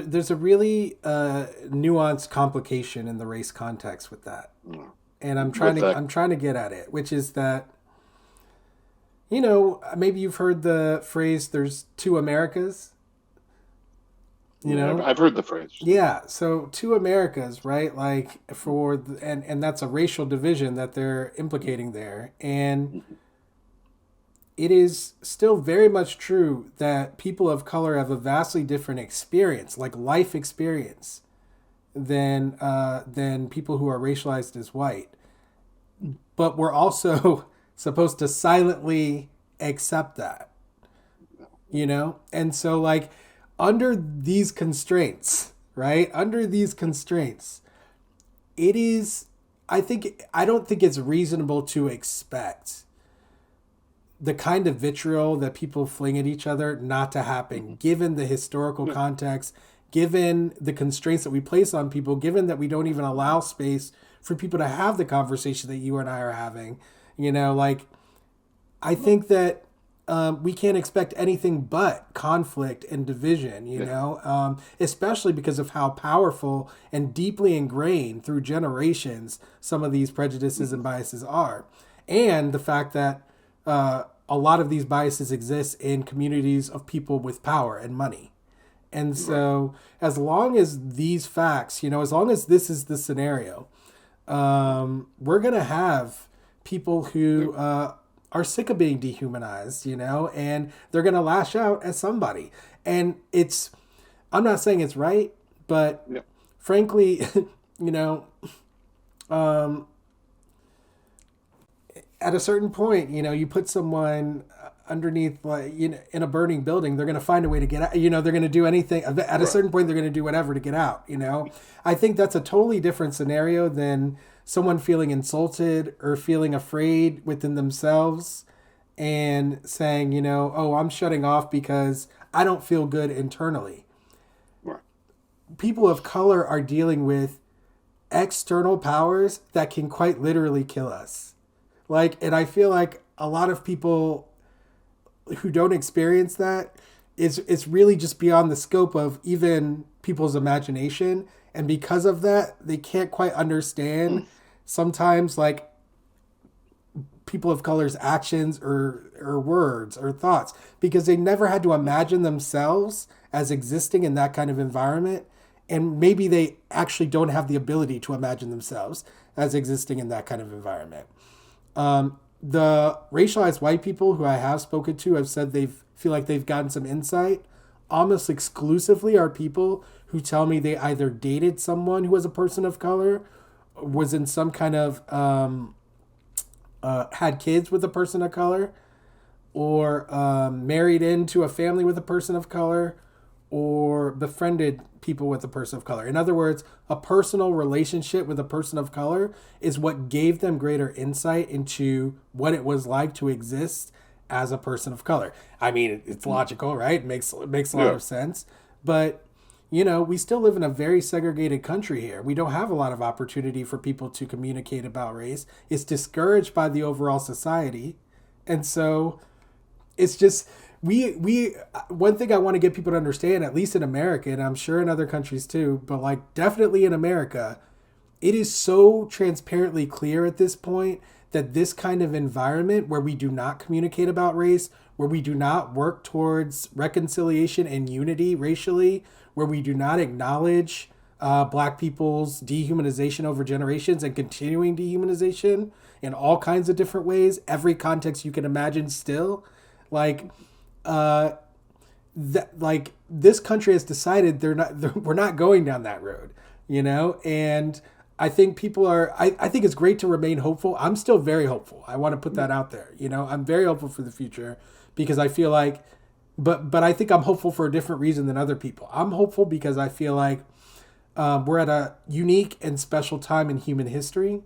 there's a really nuanced complication in the race context with that, and With that, I'm trying to get at it, which is that maybe you've heard the phrase "there's two Americas." You yeah, know, I've heard the phrase. yeah. So two Americas, right? Like and that's a racial division that they're implicating there, and Mhm. it is still very much true that people of color have a vastly different experience, like life experience, than people who are racialized as white. But we're also supposed to silently accept that, And so, like, under these constraints, right? Under these constraints, it is, I don't think it's reasonable to expect the kind of vitriol that people fling at each other not to happen, Mhm. given the historical Yeah, context, given the constraints that we place on people, given that we don't even allow space for people to have the conversation that you and I are having. Like, I think that we can't expect anything but conflict and division, yeah, especially because of how powerful and deeply ingrained through generations some of these prejudices and mhm. biases are. And the fact that a lot of these biases exist in communities of people with power and money. And Right. so, as long as these facts, as long as this is the scenario, we're going to have people Yeah, who are sick of being dehumanized, and they're going to lash out at somebody. And I'm not saying it's right, but yeah, frankly, you know, um, at a certain point, you put someone underneath, like, in a burning building, they're going to find a way to get out. They're going to do anything. At a right. certain point, they're going to do whatever to get out. I think that's a totally different scenario than someone feeling insulted or feeling afraid within themselves and saying, oh, I'm shutting off because I don't feel good internally. Right. People of color are dealing with external powers that can quite literally kill us. And I feel like a lot of people who don't experience that, it's really just beyond the scope of even people's imagination, and because of that, they can't quite understand Mm. sometimes, like, people of color's actions or words or thoughts, because they never had to imagine themselves as existing in that kind of environment, and maybe they actually don't have the ability to imagine themselves as existing in that kind of environment. The racialized white people who I have spoken to have said they feel like they've gotten some insight. Almost exclusively are people who tell me they either dated someone who was a person of color, was in some kind of had kids with a person of color, or married into a family with a person of color, or befriended people with a person of color. In other words, a personal relationship with a person of color is what gave them greater insight into what it was like to exist as a person of color. I mean, it's Mm. logical, right? It makes a lot Yeah. of sense, but we still live in a very segregated country here. We don't have a lot of opportunity for people to communicate about race. It's discouraged by the overall society. And so it's just we one thing I want to get people to understand, at least in America, and I'm sure in other countries too, but like definitely in America, it is so transparently clear at this point that this kind of environment where we do not communicate about race, where we do not work towards reconciliation and unity racially, where we do not acknowledge black people's dehumanization over generations and continuing dehumanization in all kinds of different ways, every context you can imagine still, like uh, like this country has decided we're not going down that road, and I think people are I think it's great to remain hopeful. I'm still very hopeful. I want to put Yeah. that out there. I'm very hopeful for the future because I feel like but I think I'm hopeful for a different reason than other people. I'm hopeful because I feel like we're at a unique and special time in human history.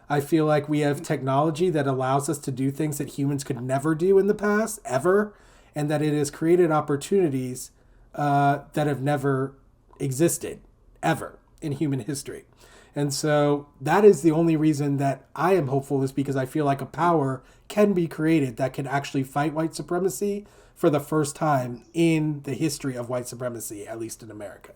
I feel like we have technology that allows us to do things that humans could never do in the past, ever, and that it has created opportunities that have never existed, ever, in human history. And so that is the only reason that I am hopeful, is because I feel like a power can be created that can actually fight white supremacy for the first time in the history of white supremacy, at least in America.